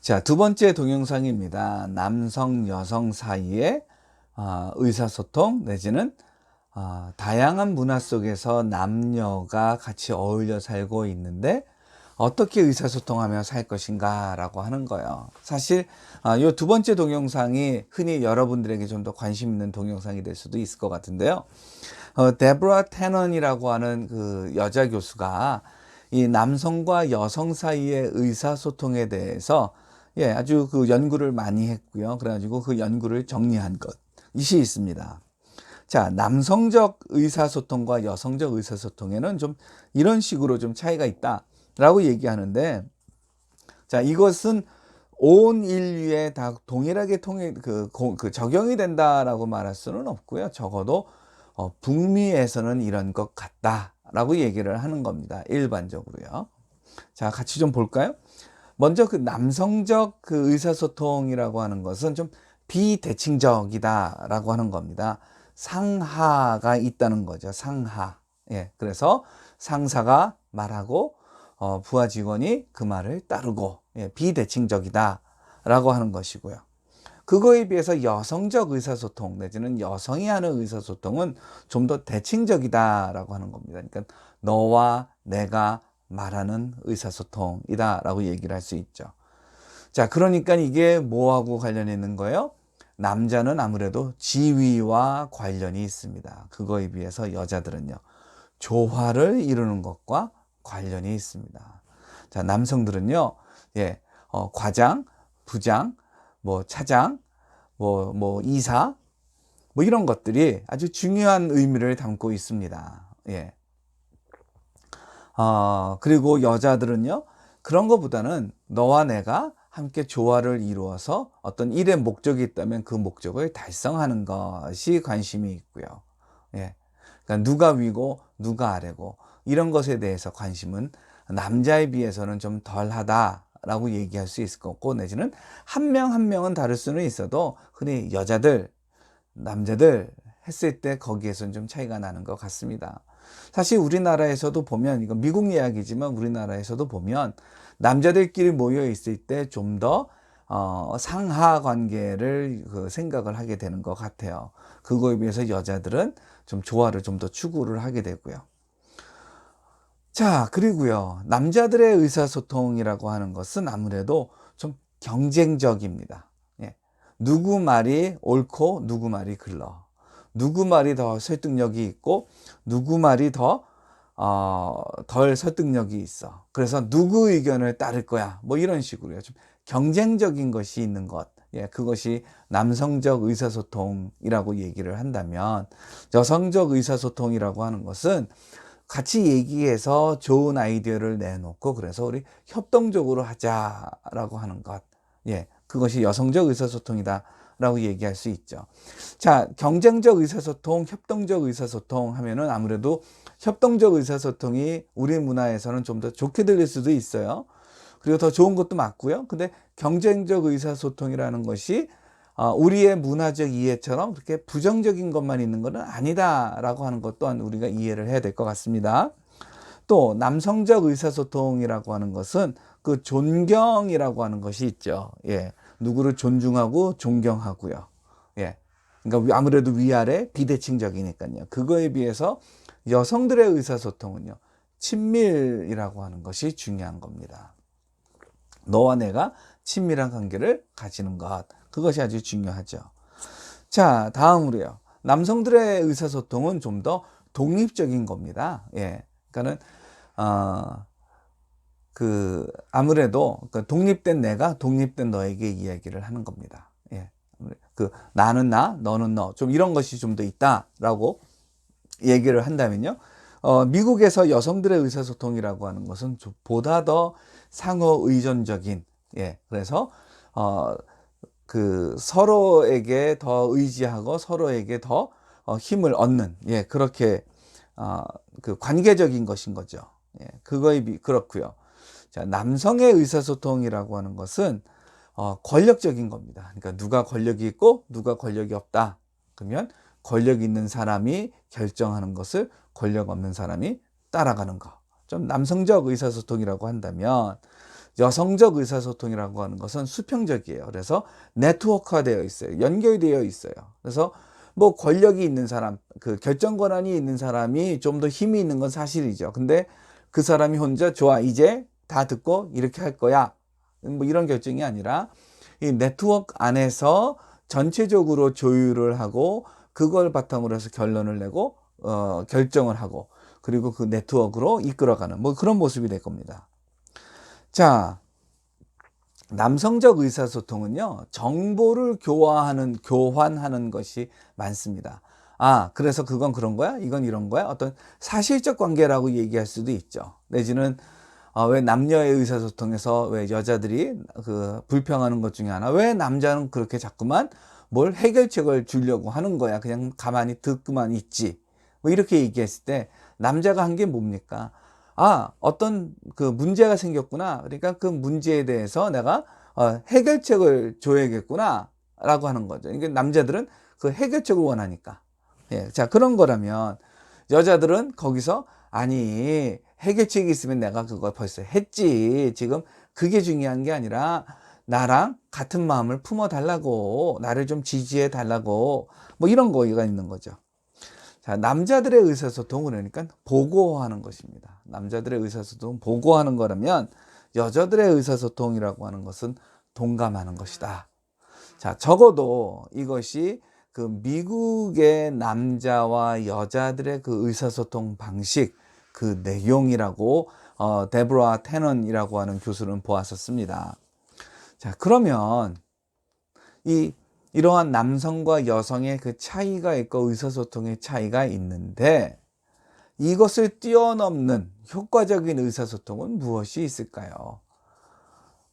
자, 두 번째 동영상입니다. 남성, 여성 사이의 의사소통 내지는 다양한 문화 속에서 남녀가 같이 어울려 살고 있는데 어떻게 의사소통하며 살 것인가 라고 하는 거예요. 사실 이 두 번째 동영상이 흔히 여러분들에게 좀 더 관심 있는 동영상이 될 수도 있을 것 같은데요. 데브라 테넌이라고 하는 그 여자 교수가 이 남성과 여성 사이의 의사소통에 대해서 아주 그 연구를 많이 했고요. 그래가지고 그 연구를 정리한 것이 있습니다. 자, 남성적 의사소통과 여성적 의사소통에는 좀 이런 식으로 좀 차이가 있다라고 얘기하는데, 자, 이것은 온 인류에 다 동일하게 적용이 된다라고 말할 수는 없고요. 적어도 북미에서는 이런 것 같다라고 얘기를 하는 겁니다. 일반적으로요. 자, 같이 좀 볼까요? 먼저 그 남성적 그 의사소통이라고 하는 것은 좀 비대칭적이다라고 하는 겁니다. 상하가 있다는 거죠. 상하. 그래서 상사가 말하고 부하 직원이 그 말을 따르고 비대칭적이다라고 하는 것이고요. 그거에 비해서 여성적 의사소통 내지는 여성이 하는 의사소통은 좀 더 대칭적이다라고 하는 겁니다. 그러니까 너와 내가 말하는 의사소통이다라고 얘기를 할 수 있죠. 자, 그러니까 이게 뭐하고 관련이 있는 거예요? 남자는 아무래도 지위와 관련이 있습니다. 그거에 비해서 여자들은요, 조화를 이루는 것과 관련이 있습니다. 자, 남성들은요, 과장, 부장, 뭐 차장, 이사, 뭐 이런 것들이 아주 중요한 의미를 담고 있습니다. 그리고 여자들은요, 그런 것보다는 너와 내가 함께 조화를 이루어서 어떤 일의 목적이 있다면 그 목적을 달성하는 것이 관심이 있고요. 그러니까 누가 위고 누가 아래고 이런 것에 대해서 관심은 남자에 비해서는 좀 덜하다라고 얘기할 수 있을 것 같고, 내지는 한 명 한 명은 다를 수는 있어도 흔히 여자들, 남자들 했을 때 거기에서는 좀 차이가 나는 것 같습니다. 사실 우리나라에서도 보면, 이건 미국 이야기지만 우리나라에서도 보면 남자들끼리 모여 있을 때 좀 더 상하 관계를 생각을 하게 되는 것 같아요. 그거에 비해서 여자들은 좀 조화를 좀 더 추구를 하게 되고요. 자, 그리고요, 남자들의 의사소통이라고 하는 것은 아무래도 좀 경쟁적입니다. 누구 말이 옳고 누구 말이 글러, 누구 말이 더 설득력이 있고 누구 말이 덜 설득력이 있어. 그래서 누구 의견을 따를 거야. 뭐 이런 식으로요. 좀 경쟁적인 것이 있는 것. 그것이 남성적 의사소통이라고 얘기를 한다면, 여성적 의사소통이라고 하는 것은 같이 얘기해서 좋은 아이디어를 내놓고 그래서 우리 협동적으로 하자라고 하는 것. 그것이 여성적 의사소통이다라고 얘기할 수 있죠. 자, 경쟁적 의사소통, 협동적 의사소통 하면은 아무래도 협동적 의사소통이 우리 문화에서는 좀 더 좋게 들릴 수도 있어요. 그리고 더 좋은 것도 맞고요. 근데 경쟁적 의사소통이라는 것이 우리의 문화적 이해처럼 그렇게 부정적인 것만 있는 것은 아니다라고 하는 것 또한 우리가 이해를 해야 될 것 같습니다. 또 남성적 의사소통이라고 하는 것은 그 존경이라고 하는 것이 있죠. 누구를 존중하고 존경하고요. 그러니까 아무래도 위아래 비대칭적이니까요. 그거에 비해서 여성들의 의사소통은요, 친밀이라고 하는 것이 중요한 겁니다. 너와 내가 친밀한 관계를 가지는 것, 그것이 아주 중요하죠. 자, 다음으로요, 남성들의 의사소통은 좀 더 독립적인 겁니다. 그러니까는 아무래도 독립된 내가 독립된 너에게 이야기를 하는 겁니다. 나는 나, 너는 너, 좀 이런 것이 좀 더 있다라고 얘기를 한다면요. 미국에서 여성들의 의사소통이라고 하는 것은 보다 더 상호 의존적인, 그래서 서로에게 더 의지하고 서로에게 더 힘을 얻는, 그렇게 관계적인 것인 거죠. 그렇고요. 자, 남성의 의사소통이라고 하는 것은 권력적인 겁니다. 그러니까 누가 권력이 있고 누가 권력이 없다. 그러면 권력 있는 사람이 결정하는 것을 권력 없는 사람이 따라가는 것. 좀 남성적 의사소통이라고 한다면, 여성적 의사소통이라고 하는 것은 수평적이에요. 그래서 네트워크화 되어 있어요. 연결되어 있어요. 그래서 뭐 권력이 있는 사람, 그 결정 권한이 있는 사람이 좀 더 힘이 있는 건 사실이죠. 근데 그 사람이 혼자 좋아, 이제 다 듣고 이렇게 할 거야. 뭐 이런 결정이 아니라 이 네트워크 안에서 전체적으로 조율을 하고 그걸 바탕으로 해서 결론을 내고 결정을 하고 그리고 그 네트워크로 이끌어가는 뭐 그런 모습이 될 겁니다. 자, 남성적 의사소통은요, 정보를 교환하는 것이 많습니다. 아, 그래서 그건 그런 거야? 이건 이런 거야? 어떤 사실적 관계라고 얘기할 수도 있죠. 내지는, 왜 남녀의 의사소통에서 왜 여자들이 그 불평하는 것 중에 하나, 왜 남자는 그렇게 자꾸만 뭘 해결책을 주려고 하는 거야? 그냥 가만히 듣고만 있지. 뭐 이렇게 얘기했을 때, 남자가 한 게 뭡니까? 아, 어떤 그 문제가 생겼구나. 그러니까 그 문제에 대해서 내가 해결책을 줘야겠구나. 라고 하는 거죠. 그러니까 남자들은 그 해결책을 원하니까. 예. 자, 그런 거라면 여자들은 거기서 아니, 해결책이 있으면 내가 그걸 벌써 했지. 지금 그게 중요한 게 아니라 나랑 같은 마음을 품어 달라고, 나를 좀 지지해 달라고, 뭐 이런 거가 있는 거죠. 자, 남자들의 의사소통은 그러니까 보고하는 것입니다. 남자들의 의사소통은 보고하는 거라면 여자들의 의사소통이라고 하는 것은 동감하는 것이다. 자, 적어도 이것이 그 미국의 남자와 여자들의 그 의사소통 방식, 그 내용이라고 데브라 테넌이라고 하는 교수는 보았었습니다. 자, 그러면 이러한 남성과 여성의 그 차이가 있고 의사소통의 차이가 있는데 이것을 뛰어넘는 효과적인 의사소통은 무엇이 있을까요?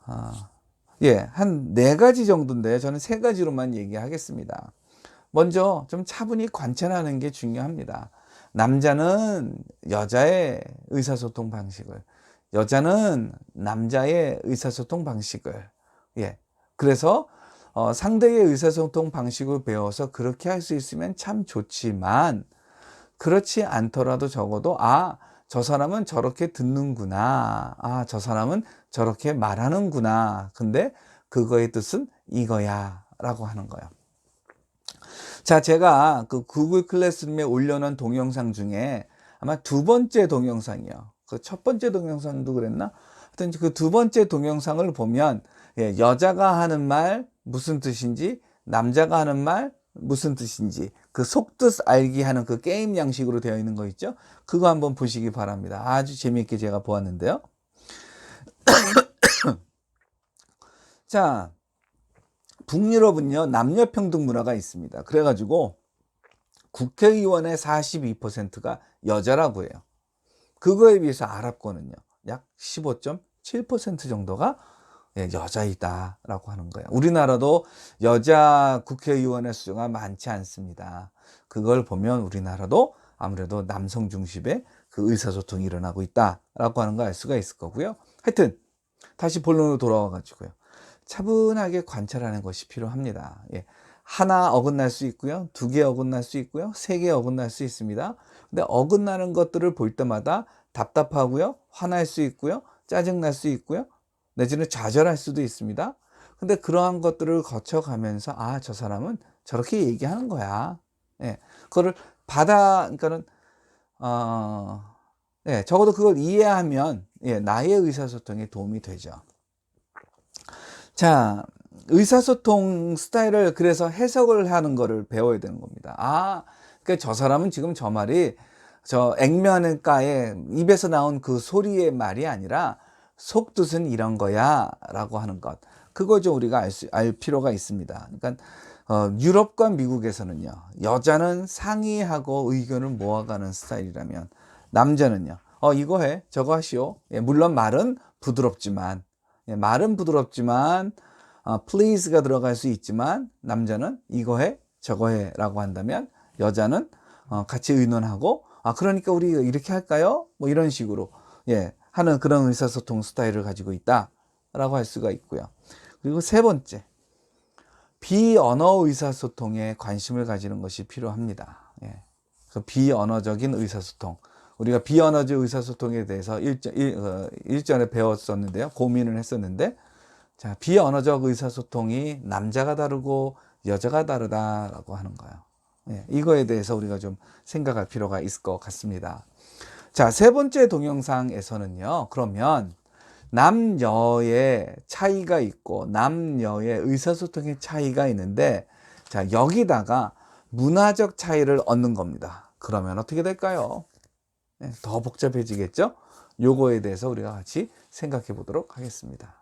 한 4가지 정도인데 저는 3가지로만 얘기하겠습니다. 먼저 좀 차분히 관찰하는 게 중요합니다. 남자는 여자의 의사소통 방식을, 여자는 남자의 의사소통 방식을, 그래서 상대의 의사소통 방식을 배워서 그렇게 할 수 있으면 참 좋지만 그렇지 않더라도 적어도 저 사람은 저렇게 듣는구나. 저 사람은 저렇게 말하는구나. 근데 그거의 뜻은 이거야 라고 하는 거예요. 자, 제가 그 구글 클래스룸에 올려놓은 동영상 중에 아마 2번째 동영상이요. 그 첫 번째 동영상도 그랬나? 하여튼 그 2번째 동영상을 보면 여자가 하는 말 무슨 뜻인지, 남자가 하는 말 무슨 뜻인지 그 속뜻 알기 하는 그 게임 양식으로 되어 있는 거 있죠? 그거 한번 보시기 바랍니다. 아주 재미있게 제가 보았는데요. 자, 북유럽은요, 남녀평등 문화가 있습니다. 그래가지고 국회의원의 42%가 여자라고 해요. 그거에 비해서 아랍권은요, 약 15.7% 정도가 여자이다라고 하는 거예요. 우리나라도 여자 국회의원의 수가 많지 않습니다. 그걸 보면 우리나라도 아무래도 남성 중심의 그 의사소통이 일어나고 있다라고 하는 걸 알 수가 있을 거고요. 하여튼 다시 본론으로 돌아와 가지고요. 차분하게 관찰하는 것이 필요합니다. 하나 어긋날 수 있고요. 2개 어긋날 수 있고요. 3개 어긋날 수 있습니다. 근데 어긋나는 것들을 볼 때마다 답답하고요. 화날 수 있고요. 짜증날 수 있고요. 내지는 좌절할 수도 있습니다. 근데 그러한 것들을 거쳐가면서 저 사람은 저렇게 얘기하는 거야. 그거를 그러니까는 적어도 그걸 이해하면 나의 의사소통에 도움이 되죠. 자, 의사소통 스타일을 그래서 해석을 하는 거를 배워야 되는 겁니다. 그러니까 저 사람은 지금 저 말이 저 액면가에 입에서 나온 그 소리의 말이 아니라 속뜻은 이런 거야 라고 하는 것, 그걸 좀 우리가 알 필요가 있습니다. 그러니까 유럽과 미국에서는요, 여자는 상의하고 의견을 모아가는 스타일이라면 남자는요, 이거 해 저거 하시오. 물론 말은 부드럽지만 please가 들어갈 수 있지만 남자는 이거 해 저거 해 라고 한다면 여자는 같이 의논하고 그러니까 우리 이렇게 할까요? 뭐 이런 식으로 하는 그런 의사소통 스타일을 가지고 있다라고 할 수가 있고요. 그리고 3번째, 비언어 의사소통에 관심을 가지는 것이 필요합니다. 그 비언어적인 의사소통, 우리가 비언어적 의사소통에 대해서 일전에 배웠었는데요. 고민을 했었는데, 자, 비언어적 의사소통이 남자가 다르고 여자가 다르다라고 하는 거예요. 예, 이거에 대해서 우리가 좀 생각할 필요가 있을 것 같습니다. 자, 세 번째 동영상에서는요, 그러면 남녀의 차이가 있고 남녀의 의사소통의 차이가 있는데, 자, 여기다가 문화적 차이를 얻는 겁니다. 그러면 어떻게 될까요? 네, 더 복잡해지겠죠? 요거에 대해서 우리가 같이 생각해 보도록 하겠습니다.